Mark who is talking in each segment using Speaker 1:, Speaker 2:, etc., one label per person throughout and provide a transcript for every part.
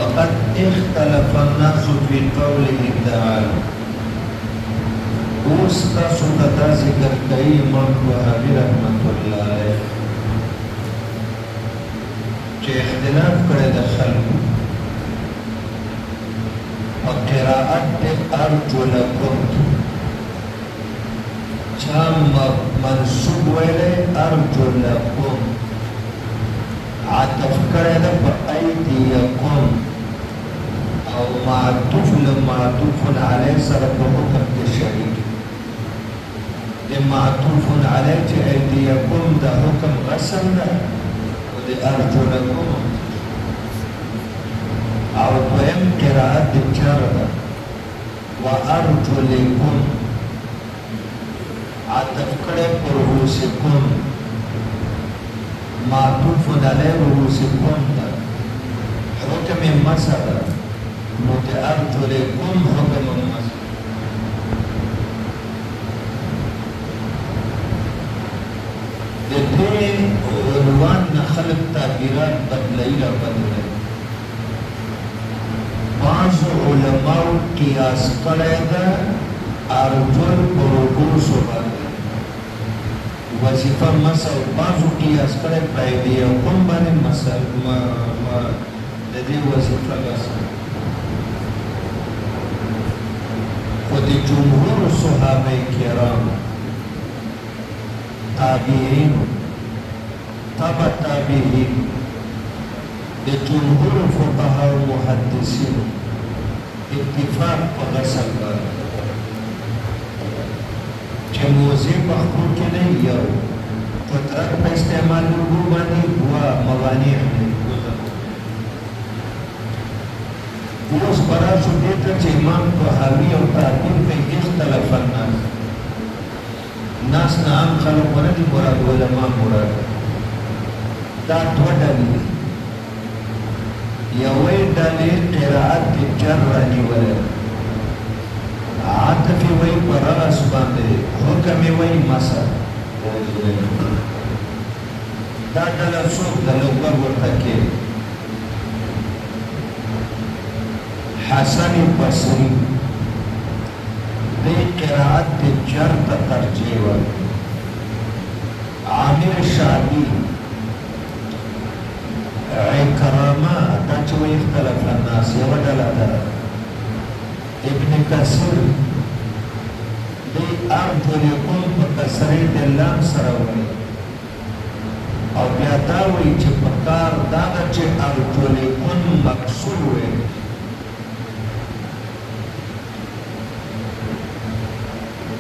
Speaker 1: وقد اختلف الناس في قوله تعالى اوس تاسو ته دا ذکر کوي امام وهابي رحمت الله علیه چې اختلاف کړی د خلکو او قراءت ارجو لکم چا منصوب ویلی ارجو لکم عطف کړی ده په ایدیکم او معطوف لمعطوف علیه سره په حکم کې شریک د معطوف علیه چې ایدیکم د حکم قسم ده او د ارجو لکم او دویم قراءت د چر ده و ارجو لکم عطف کړی په رؤوسکم معطوف علیه رؤوسکم ده حکم مسح ده نو د ارجو لکم حکم مسح د دې عنوان نه خلق تعبیرات بدلوي را بدلوي بعضو علماء قیاس کړی ده ارجل په رؤوسو باندې وظیفه مسح بعضو قیاس کړی په ایدیکم باندې مسح د دې وظیفه مسح خو د جمهور صحابه کرام تابعین تبع تابعین د جمهور فقها او محدثین اتفاق په غسل باندې چې موضوع په خپل کې نه یو قدرت په استعمال لرو باندې هوا موانع نه اوس براشو دې ته چې امام طحاوی او تابعین په اختلاف الناس نه عام خلک ونه دي مراد علما مراد دا دوه ډلې دي یوې ډلې قرائت د جر رانیولې عطف وی پر راس باندې حکم وی مسح دا ډله څوک د لوګر ورته کې حسن بصری دی قرائت د جر ته ترجیح ورکړي عامر شعبی عکرمه دا چې وایي اختلف الناس یوه ډله ده ابن کثیر دی ارجو لکم په کسرې د لام سره وایي او بیا دا وایي چې په کار دا ده چې ارجو لکم مکسور وایي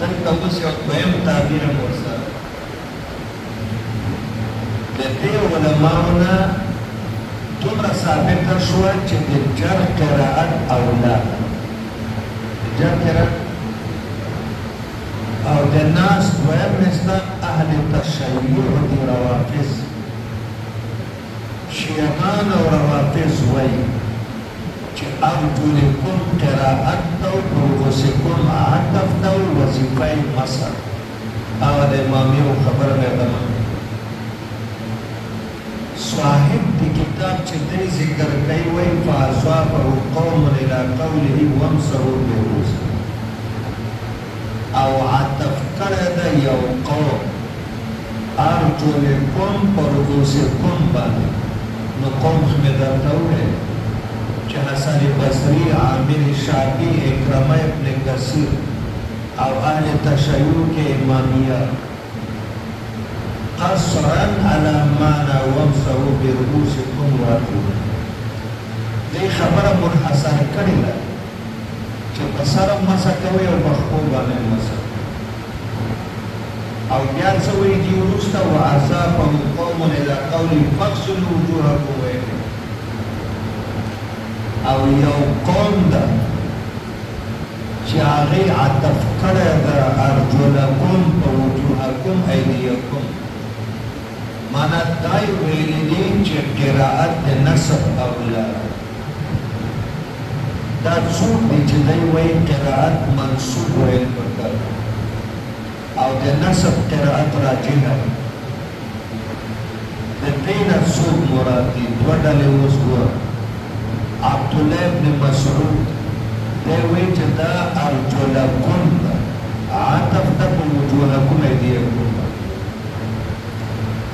Speaker 1: دلته اوس یو دویم تعبیر هم ورسره د دې علماو نه دومره ثابته شوه چې د جر قرائت اولا جر قرائت او د ناس دویم مثلا اهل تشیع دي روافض شیعان او روافض وایي چې ارجو لکم قرائت ته رؤوسکم عطف ته وظیفه مسح هغه د امامیو خبره مې ده صاحب دی کتاب چې دی ذکر کوي وایي فاصابه قوم الى قوله وامسحوا برؤوسکم او عطف کړی ده یو قوم ارجو لکم په رؤوسکم باندې نو قوم مې درته وویل چې حسن بصری عامر شعبی اکرمه ابن کثیر او اهل تشیع کې امامیه قصرا على معنى وامسحوا برؤوسکم وارجلکم دې خبره منحصر کړې ده چې په سر مسح کوئ او په پښو باندې مسح او بیا څه وایي دي وروسته وعصابهم قوم الى قول فاغسلوا وجوهکم وایدیکم او یو قوم ده چې هغې عطف کړی ده ارجلکم په وجوهکم ایدیکم مانا دای ویلی دی چې قرائت د نصب اولا دا څوک دی چې دی وایي قرائت منصوب ویل پکار او د نصب قرائت راجحه د دې نه څوک مراد دي دوه ډلې اوس ګوره عبد الله بن مسعود دی وی چې دا ارجلکم عطف ده په وجوهکم ایدیکم.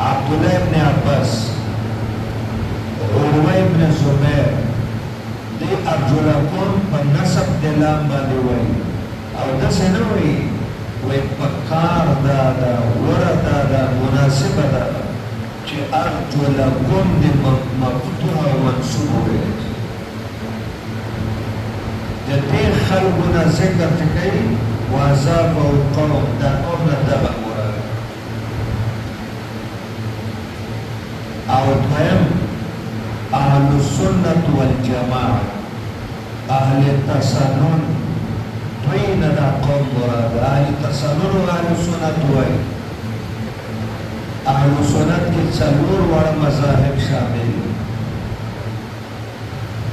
Speaker 1: عبد الله بن عباس، عروه بن زبیر دی ارجلکم په نسب د لام باندې وایي او داسې نه وایي وایي پکار دا ده وره دا ده مناسبه ده چې ارجلکم د مفتوح او منصوب وایي. د دې خلکو نه ذکر چې کوي واضافه القوم دا قوم نه دغه مراد. او دویم اهل السنة والجماعة، اهل التسنن دوی نه دا قوم مراد. اهل التسنن و اهل السنت وایي. اهل السنت کې څلور واړه مذاهب شامل دي.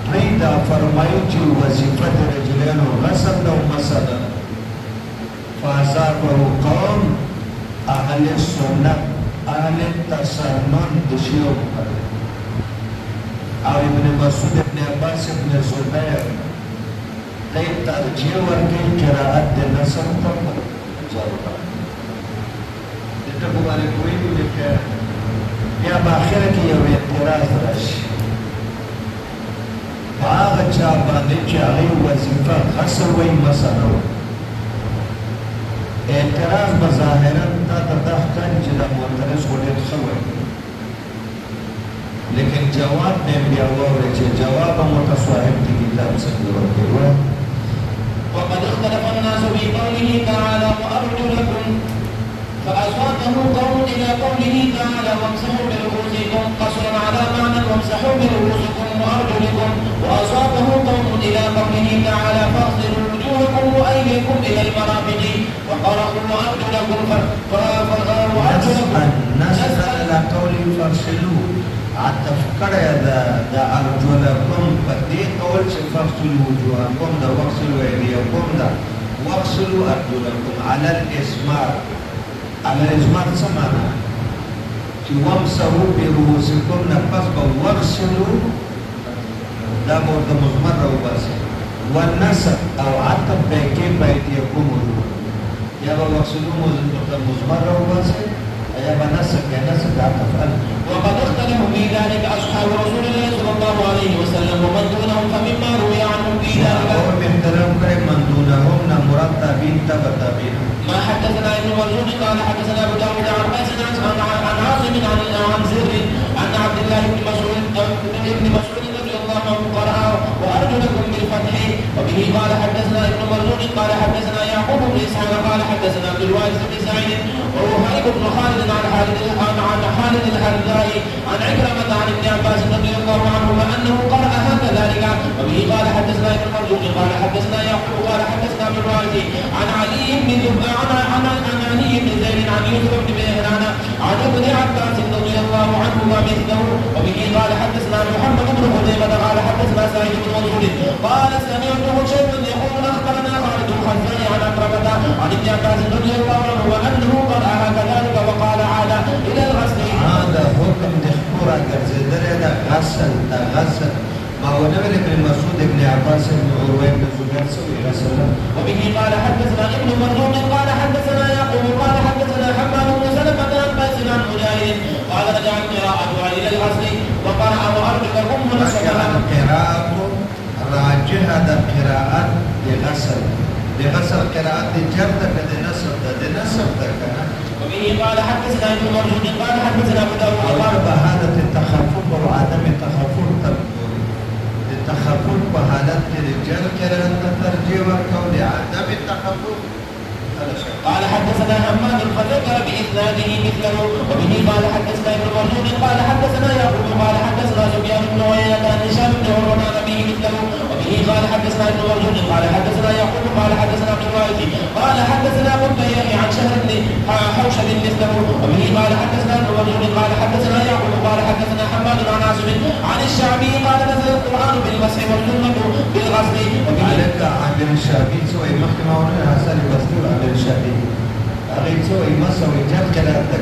Speaker 1: دوی دا فرمایي چې وظیفه د رجلانو غسل ده او مسح ده. فاضافه قوم اهل السنت اهل التسنن د شیعو مقرر. او ابن مسعود، ابن عباس، ابن زبیر دی ترجیح ورکوي قرائت د نصب ته په ضرورت. د ټکو باندې پوهېږو لکه بیا په اخره کې یو اعتراض راشي په هغه چا باندې چې هغې وظیفه غسل وایي مسح نه وایي. اعتراض به ظاهرا تا ته دا ښکاري چې دا معترض خو ډېر ښه وایي، لیکن جواب میں بیا واورئ چې جواب هم ورته صاحب د کتاب څنګه ورکوي.
Speaker 2: وقد اختلف الناس في قوله تعالى وأرجلكم فأصابه قوم إلى قوله تعالى وامسحوا برؤوسكم قصرا على معنى وامسحوا برؤوسكم وأرجلكم، وأصابه قوم إلى قوله تعالى فاغسلوا وجوهكم وأيديكم إلى المرافق وقرأوا وأرجلكم
Speaker 1: نسأل إلى قوله فاغسلوا عطف کړی د ارجلکم په دې قول چې فاغسلوا وجوهکم ده، واغسلوا ایدیکم ده، واغسلوا ارجلکم علی الاسمار. علی الاسمار څه معنا؟ چې وامسحوا برؤوسکم نه پس به واغسلوا دا به ورته مضمر راوباسي. والنسب او عطف به کې په ایدیکم یا به واغسلوا ورته مضمر راوباسي یا به نسب کې نسب د عطف الف.
Speaker 2: وقد اختلفوا في ذلك أصحاب رسول الله صلى الله عليه وسلم ومن دونهم، فمما روي عنهم في ذلك
Speaker 1: من دونهم مراد تابعين تبع تابعين.
Speaker 2: ما حدثنا ابن مرزوق قال حدثنا أبو داود عن قيس عن عاصم عن زر أن عبد الله بن مسعود رضي الله عنه قرأ وأرجلكم بالفتح. وبه قال حدثنا ابن مرزوق قال حدثنا يعقوب بن إسحاق قال حدثنا عبد الوارث بن سعيد ووهيب بن خالد عن خالد الحذائي عن عكرمة عن ابن عباس رضي الله عنهما أنه قرأ هكذلك. وبه قال حدثنا ابن مرزوق قال حدثنا يعقوب قال حدثنا ابن الوارث عن علي بن زيد عن يوسف بن مهران عن ابن عباس رضي الله عنهما مثله. وبه قال حدثنا محمد بن خزيمة قال حدثنا سعيد بن منصور قال سمعته شيخا يقول أخبرنا خالد الحذائي عن عكرمة عن ابن عباس رضي الله عنه أنه قرأ هكذلك وقال عاد إلى الغسل.
Speaker 1: هذا حكم دخورة كرزيدري ده غسل ده غسل. ما هو نبي ابن مسعود ابن عباس ابن عروة ابن زبير سوي غسل.
Speaker 2: وبه قال حدثنا ابن مرزوق قال حدثنا يعقوب قال حدثنا حماد بن سلمة عن قيس عن مجاهد قال رجع القراءة إلى الغسل وقرأ وأرجلكم ونصبها.
Speaker 1: القراءة راجحة قراءة لغسل. لغسل قراءة جرد لنسب ده لنسب ده كان.
Speaker 2: وبه قال حدثنا ابن مرزوق قال حدثنا ابو داود
Speaker 1: قال بهذا التخفف وعدم التخفف التخفف بحالات الرجال قراءة ترجيح والكون عدم التخفف.
Speaker 2: قال حدثنا حماد فذكر بإسناده مثله. وبه قال حدثنا ابن مرزوق قال حدثنا يعقوب قال حدثنا سفيان بن عيينة عن هشام بن عروة عن أبيه مثله. وبه قال حدثنا ابن مرزوق قال حدثنا يعقوب قال حدثنا عبد الوارث قال حدثنا منبه عن شهر بن حوشب مثله. وبه قال حدثنا ابن مرزوق قال حدثنا يعقوب قال حدثنا حماد عن عاصم عن الشعبي قال نزل القرآن بالمسح والسنة بالغسل.
Speaker 1: عليك عن الشعبي سوى محكمة ولا حسن بسطور عن الشعبي أغير سوى مسح وجاب قراءة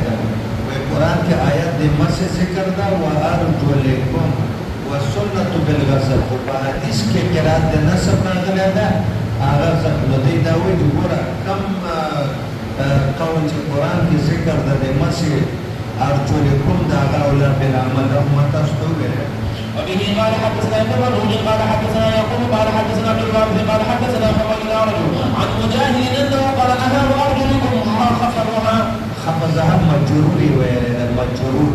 Speaker 1: والقرآن کے آیات دے مسح ذکر دا وآرجلکم والسنة بالغسل خو په حدیث کې قرات د نسب راغلی ده هغه نو دی دا وایي چې ګوره کم قول چې قرآن کې ذکر ده د مسح أرجلكم دا هغه اوله بالعمل هم تاسو ته وویل.
Speaker 2: وبه قال حدثنا ابن مرهون قال حدثنا يعقوب قال حدثنا عبد الوارث قال حدثنا حماد الأعرج عن مجاهد أنه قرأها وأرجلكم خفضها
Speaker 1: خفضها مجروري ویل مجرور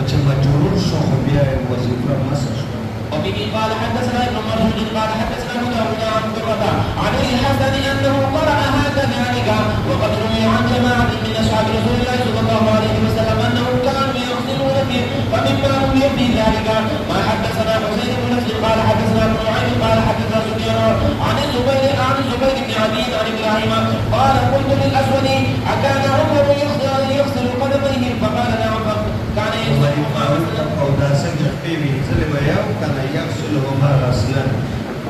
Speaker 1: چې مجرور شو خو بیا وظیفه مسح شو.
Speaker 2: وبه قال حدثنا ابن مرهون قال حدثنا مجاهد عن قرة عن الحسن أنه قرأها كذلك وقد روي عن جماعة من أصحاب رسول الله صلى الله عليه وسلم أنهم كانوا يغسلون فيه فمما روي في ذلك ما حدثنا حسين بن نصر قال حدثنا ابن نعيم قال حدثنا سفيان عن الزبير بن عدي عن إبراهيم قال قلت للأسود أكان عمر يغسل قدميه فقال نعم كان يغسل
Speaker 1: او دا څنګه په وینځل به یو کنه یغسلهما غسلا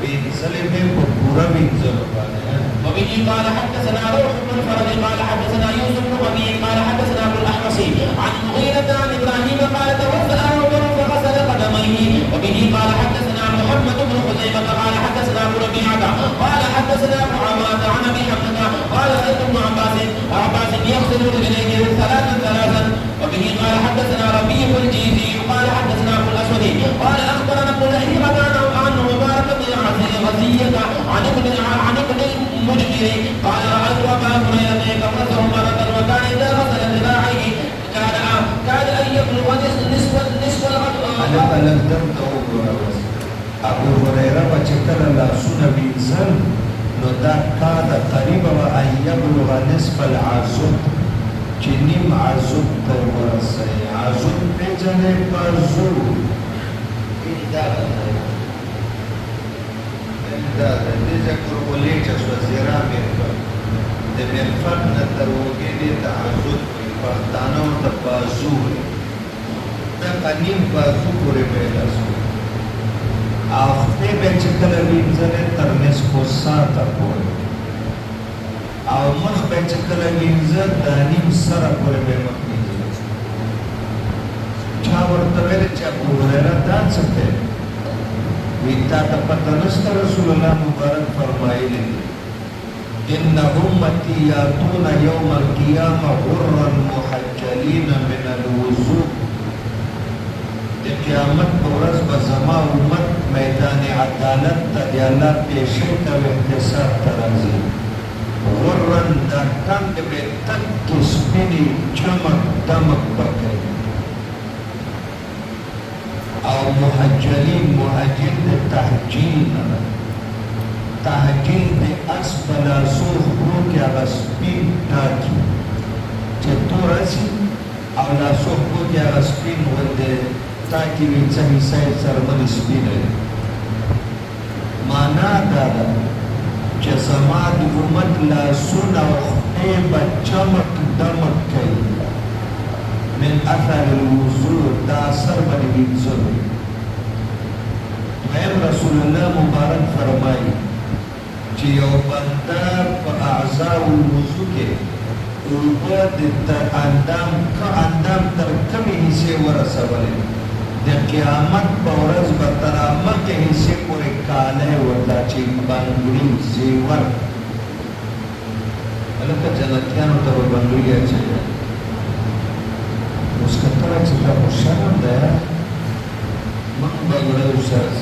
Speaker 1: وینځل به په پورا وینځل باندې.
Speaker 2: وبه قال حدثنا روح بن فرج قال حدثنا يوسف بن ربيع قال حدثنا ابو الاحمص عن مغيرة عن ابراهيم قال توضأ عمر فغسل قدميه. وبه قال حدثنا محمد بن خزيمة قال حدثنا ابو ربيعة قال حدثنا ابو عواد عن ابي حمزة قال سألت ابن عباس يغسل رجليه ثلاثا. وبه قال حدثنا ربيع الجيزي قال حدثنا ابو الاسود قال اخبرنا ابن لهيعة عن مبارك بن غزية عن ابن المجمر قال رأيت ابا هريرة يتمرسه مرة وكان اذا غسل ذراعيه كان ان يبلغ نصف
Speaker 1: الغد. ابو هريره چې کله لاسونه وینځل نو دا کار قریبه و ان یبلغ نصف العضد چې نیم عضد ته ورسوي. عضد پېژنې بازو دا د دې ذکر ولې چې وزیرا مې د مرفق نه تر وګې دې ته عضد وي پښتانه ته بازو وي دا قنیم بازو پورې پیدا شو او خپې به چې کله وینځلې تر نصف ساعته پورې او مخ به چې کله وینځل د نیم سره پورې به مخ وینځل. چا ورته ویل چې ابو هريره دا څه کوي وی تا ته پته نشته رسول الله مبارک فرمایلی ان امتی یاتون یوم القیامه غرا محجلین من الوضوء. د قیامت په ورځ به زما امت میدان عدالت ته د الله پیشۍ ته احتساب ته راځي. غرا دا ټنډ به تکې سپینې چمک دمک به کوي او محجلین محجل د تحجیل تحجیل د اسفل سوخو کې هغه سپین ټاکي چې توره شي او لاسوخو کې هغه سپین غوندې ټاکي وي څه حصه یې څرمنې سپینه معنا دا ده چې زما د امت لاسونه او خپې به چمک دمک کوي من اثر الوضوء دا اثر باندې وینځلو. دویم رسول الله مبارک فرمایي چې یو بنده په اعضاء الوضوء کې اوبه د اندام تر کمې حصې ورسولې د قیامت په ورځ به تر مخکې حصې پورې کالی ورته چې بنګړي زیور هلکه جنتیانو ته به بنګړي اچوي. اوس کتره چې دا خو شرم دی موږ به ګړی سره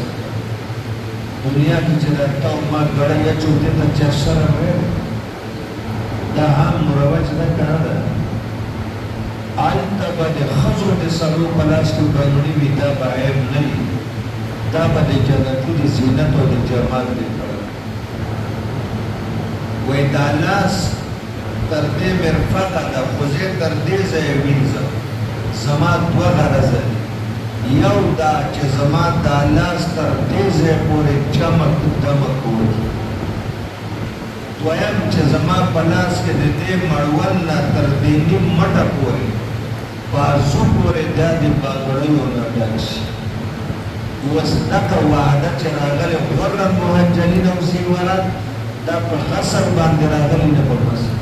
Speaker 1: دنیا کې چې دا تا ما ګړی اچو دې ته چا شرم وی دا عام مروج ده که نه ده. هلته به د ښځو د سرو په لاس کې بنګړي وي دا به عیب نه وي دا به د جنتي د زینت او د جمال لپاره وی دا لاس تر دې مرفقه ده خو زه تر دې ځایه وینځم زما دوه غرضه دي. یو دا چې زما دا لاس تر دې ځایه پورې چمک دمک وکړي. دویم چې زما په لاس کې د دې مړول نه تر دې نیم مټه پورې بازو پورې دا د بنګړیو نه ډک شي. اوس دغه وعده چې راغلې غرا محجلین او زیورات دا په غسل باندې راغلي نه په مسل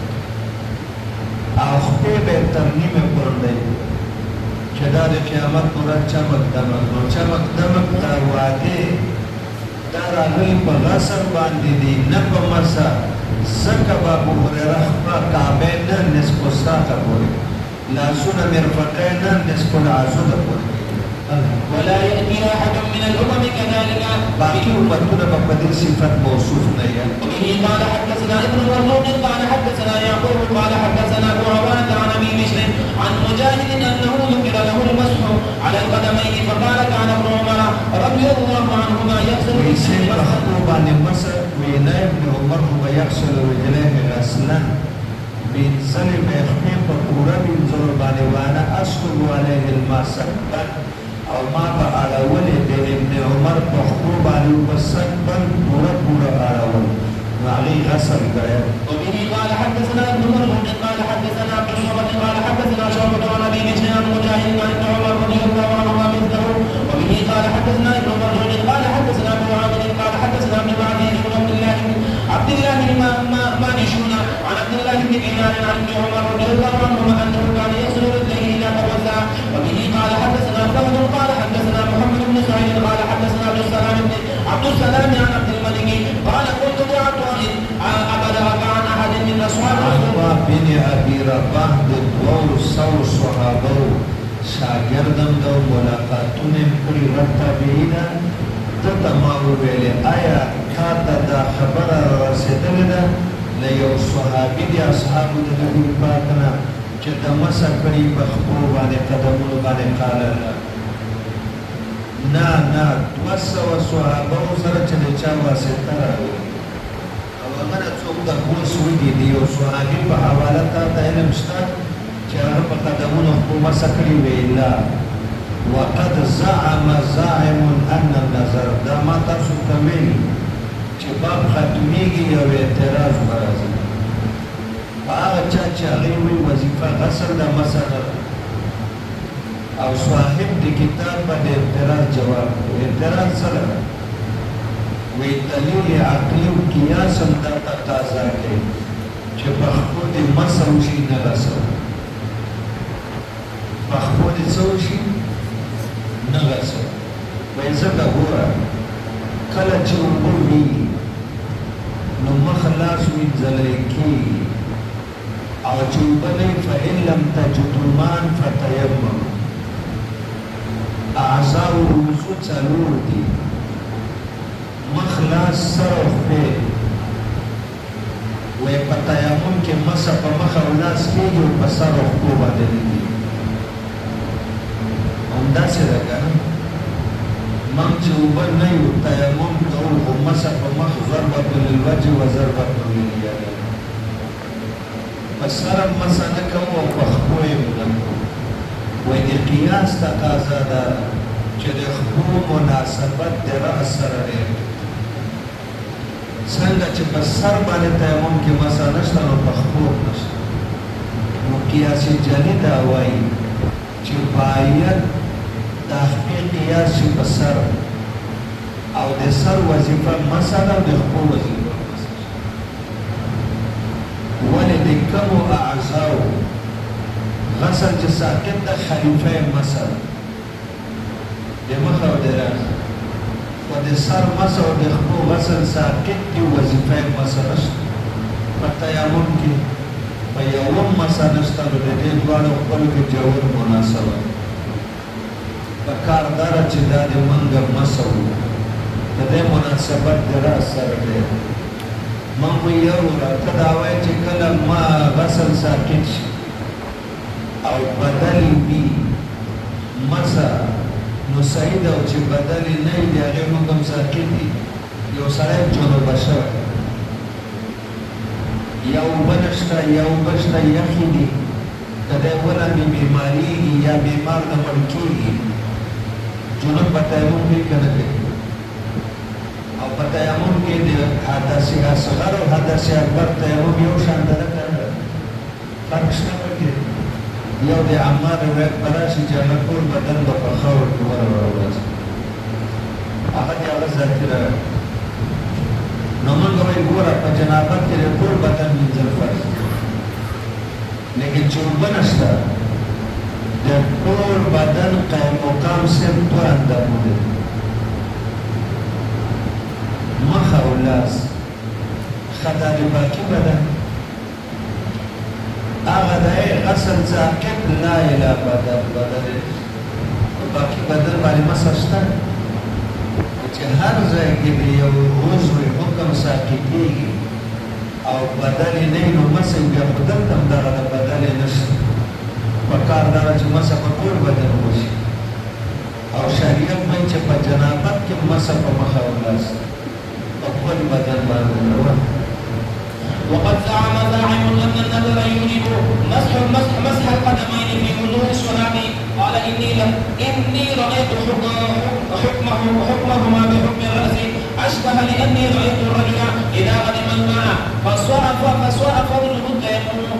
Speaker 1: او خپې به تر نیمه پورې چې چې دا د قیامت پر ورځ چمک دمک نو چمک دمک دا وعدې دا راغلي په غصر باندې دي نه په مسه ځکه به ابو هریره خپله کعبې نه نصف الساقه پورې لاسونه مرفقین نه نصف العضده پورې
Speaker 2: ولا يأتي أحد من الأمم كذلك
Speaker 1: باقي أمتنا بقدر صفات موصوف نيا
Speaker 2: وبه قال حدثنا ابن مرزوق قال حدثنا يعقوب قال حدثنا أبو عوانة عن أبي بشر عن مجاهد أنه ذكر له المسح على القدمين فقال كان ابن عمر رضي الله عنهما يغسل
Speaker 1: ويسير مخطوب عن المسح وينا ابن عمر هو يغسل رجليه غسلا بينزل بيخمين فقورا بينزل باني وانا أسكب عليه المسح او ما په اړولې د ابن عمر په خپلو باندې وبسک بل پوره اړول نو هغې غسل کړی
Speaker 2: وبه قال حدثنا ابن مرزوق قال حدثنا عبد الصمد قال حدثنا شعبة عن ابي بشر عن مجاهد عن ابن عمر رضي الله عنهما مثله وبه قال حدثنا ابن مرزوق قال حدثنا ابو عامر قال حدثنا ابن معدي عن عبد الله مانشون عن عبد الله بن دينار عن ابن عمر رضي الله عنهما انه كان يغسل رجليه الى توسع وبه قال حدثنا فهد قال حدثنا محمد بن سعيد قال حدثنا عبد السلام عن عبد الملك قال قلت لعطاء ابلغك عن احد من اصحاب
Speaker 1: عطاء بن ابي رباح د دوو سوو صحابو شاګردم د ملاقاتونه کړي ورته بهینا ته ما وویلې آیا تا ته دا خبره رسېدلې ده له یو صحابي د اصحابو د نبي پاک نه چې د مسح کړي په خپلو باندې قدمونو باندې قاله نه 200 صحابو سره چې د چا واسطه راغلي او هغه نه څوک تپوس وکړي د یو صحابي په حواله تا ته علم شته چې هغه په قدمونو خپل مسح کړي وی لا وقد زعم زاعم ان النظر دا ما تاسو ته ویلي چې باب ختمیږي یو اعتراض به راځي هغه چا چې هغې وایي وظیفه غسل د مسح او صاحب د کتاب باندې اعتراض جواب اعتراض سره وی دلیل عقلی او قیاس هم دا تقاضا کوي چې پښتو د مسح وشي نه غسل پښتو د څه وشي نه غسل وایي ځکه ګوره کله چې اوبه وي نو مخ لاس وینځلی کېږي او چې اوبه نه وي فإن لم تجدوا ماء فتیمموا اعضاء الوضو څلور دي مخ لاس سر او پښې وایي په تیمم کې مسح په مخ او لاس کېږي او په سر او پښو باندې نه کېږي همداسې ده که نه من چې اوبه نه یو تیمم کوو خو مسح په مخ ضربة للوجه و ضربة للید په سر هم مسح نه کوو او په خپو یې نه کوو وایي د قیاس تقاضا ده چې د خپو مناسبت د رأس سره ډېر څنګه چې په سر باندې تیمم کې مسح نشته نو په خپو نشته نو قیاس جلی دا وایي چې باید تحقیق قیاس شي په سر او د سر وظیفه مسح ده او د خپو وظیفه مسح ولې د کمو اعضاو غسل چې ساکت ده خلیفه مسح د مخ او د راس خو د سر مسح او د خپو غسل ساکت دي وظیفه مسح نشته په تیمم کې په یوم مسح نشته نو د دې دواړو خپلو کې جوړ مناسبه په کار داره چې دا د منګه مسح وو د دې مناسبت د راس سره دی من وایي یوره ته دا وایې چې کله ما غسل ساکت شي او بدل وي مسح نو صحیح ده چې بدل یې نه وي د هغې موږ هم ساکت دي یو سړی جنوبه شوی یا اوبه نشته یا اوبه شته یخې دي که دی ولامې بیمارېږي یا بیمار نه مړ کېږي جنوب په تیمم کوي که نه کوي او په تیمم کې د حدث اصغر او حدث اکبر تیمم یو شان ده نه که نه فرق شته پکې یو د عمار روایت به راشي چې هغه ټول بدن به په خاورو کې وروړي هغه د هغه ذاتي روایت نو موږ وایي ګوره په جنابت کې د ټول بدن مینځل فرض لیکن چې اوبه نشته د ټول بدن قائم مقام صرف دو اندامونه مخ او لاس خدای باقی بدن هغه د غسل ساکت لا اله بدن باقی بدن باندې مسشته چې هر ځای کې د یو عضو حکم ساکتېږي او بدل نه نو مسه بیا بدل تم دغه د بدل نشته په کار دا چې مسه په ټول بدن وشي او شریعت وایي چې په جنابت کې مسه په مخ او لاس په ټول بدن باندې
Speaker 2: وقد زعم زاعم ان النذر يوجب مسح القدمين في وضوء الصلاه قال اني رايت حكمهما بحكم الراس اشبه لاني رايت الرجل اذا غنم الماء فصرف فرجه التيمم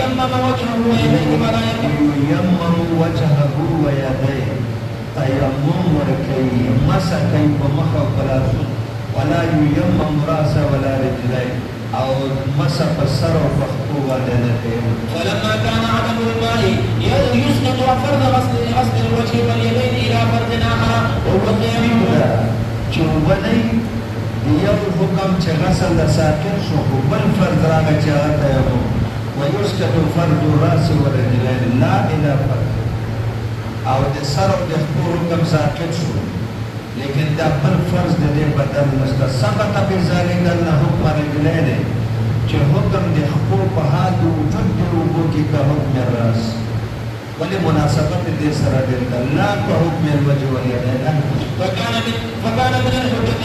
Speaker 2: يمم وجهه ويديه ولا
Speaker 1: يمم وجهه ويديه تيمم وركي مسكي بمخ وكلاسه ولا ييمم راسه ولا رجليه او مسح السر وفخه ودنته
Speaker 2: فلما كان عدم الماء يسقط فرض غسل الوجه واليدين الى فرض اخر وهو التيمم
Speaker 1: چوبنی دیو حکم چې غسل د ساکن شو بل فرض راغی چې هغه تیمم ويسقط فرض الراس والرجلين لا الى فرض او د سر او د خپل حکم ساکن شو لیکن دا بل فرض د دې بدل نشته ثبت بذلك ان حکم الرجلين چې حکم د خپل په حال وجود دی وګو کې کا حکم الراس ولی مناسبت دې سره د الله په حکم الوجه واليدين
Speaker 2: فكان من الحجة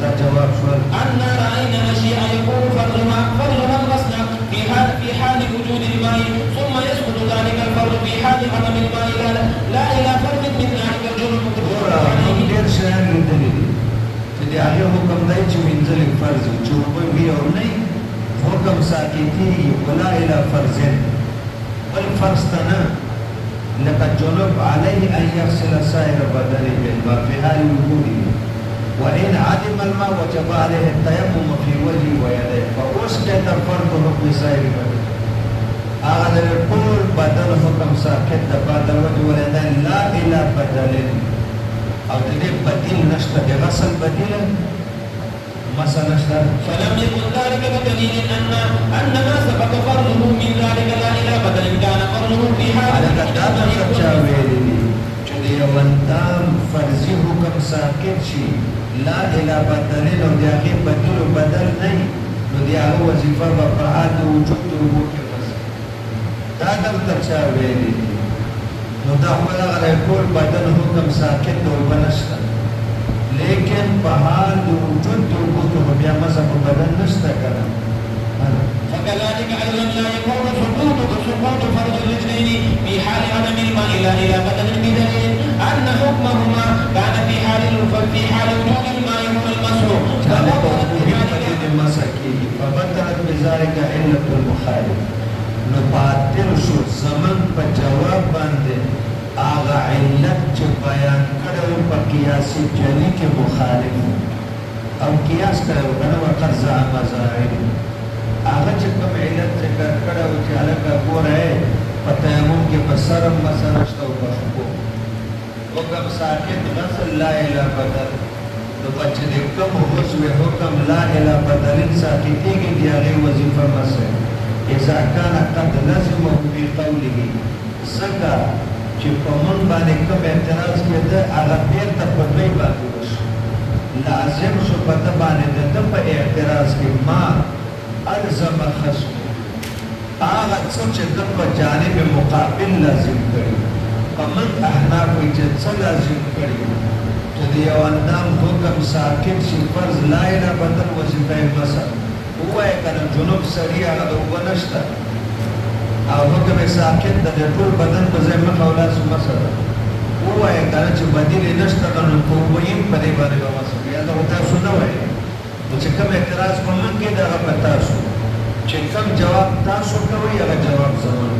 Speaker 1: دا جواب سؤال
Speaker 2: أن رأينا أشياء يكون فرضها الغسل في حال وجود الماء ثم يسقط ذلك الفرض في حال عدم الماء لا إلى فرض من ذلك الجنب
Speaker 1: ډېر شیان لیدلي دي چې د هغې حکم دی چې وینځل فرض چې اوبه وي او نه حکم ساقطېږي ولا إلى فرض بل فرض ته نه لکه جنوب عليه أن يغسل سائر بدنه بالماء في حال وجوده وإن عدم الماء وجب عليه التيمم في وجهه ويديه فأسقط فرض حكم سائر بدنه هغه د ټول بدن حکم ساقط د بعد الوجه واليدين لا إلى بدل او د دې بدیل نشته د غسل بدیل مثلا نشته
Speaker 2: فلم يكن ذلك بدليل ان ما سبق فرضه من ذلك لا الى بدل كان فرضه في حال
Speaker 1: على دا چا ویلي دي چې د یو اندام فرضي حکم ساقط شي لا الى بدل او د هغې بدیل بدل نه نو د هغه وظیفه به په حال د وجود د اوبو کې بس دا دلته چا ویلي دي نو دا خپل هغه ټول بدن حکم ساقط د اوبه نشته لیکن په حال د وجود د اوبو کې به بیا مزه په بدن نشته که نه
Speaker 2: فكذلك ايضا لا يكون سقوط فرض الرجلين في حال عدم الماء الى بدل بدليل ان حكمهما كان في حال وجود الماء هو المسح
Speaker 1: فبطلت بذلك علة المخالف نو باطل شو زمن په جواب باندې هغه علت چې بیان کړو په قیاسي جلی کې مخالف او قیاس کړو کنه وقت زعم ظاهر هغه چې کوم علت ذکر کړو چې هغه ګوره په تیمم کې بسرم مثلا شتو بخو حکم ساکت غسل لا اله بدل نو بچ دې کوم حکم لا اله بدل ساکتېږي دی هغه وظیفه مسه اذا كان قد لزمه في قوله زکا چې په من باندې کوم اعتراض کېده هغه بیرته په دوی باندې وشو لازم شو په ده باندې د په اعتراض کې ما الزم خصم هغه څه چې د په جانب مقابل لازم کړي په من احناف وایي چې څه لازم کړي چې د یو اندام حکم ساکت شي فرض لا اله بدل وظیفه مسح وای کنه جنوب سری هغه د اوبه نشته او حکم ساکت د ټول بدن په ځای مخ او لاس مسله وای کنه چې بدیل نشته نو په اوبه یې په دې باندې به مسله یا دا تاسو نه وایي چې کوم اعتراض په من کې دا په تاسو چې کوم جواب تاسو کوي هغه جواب زمونږ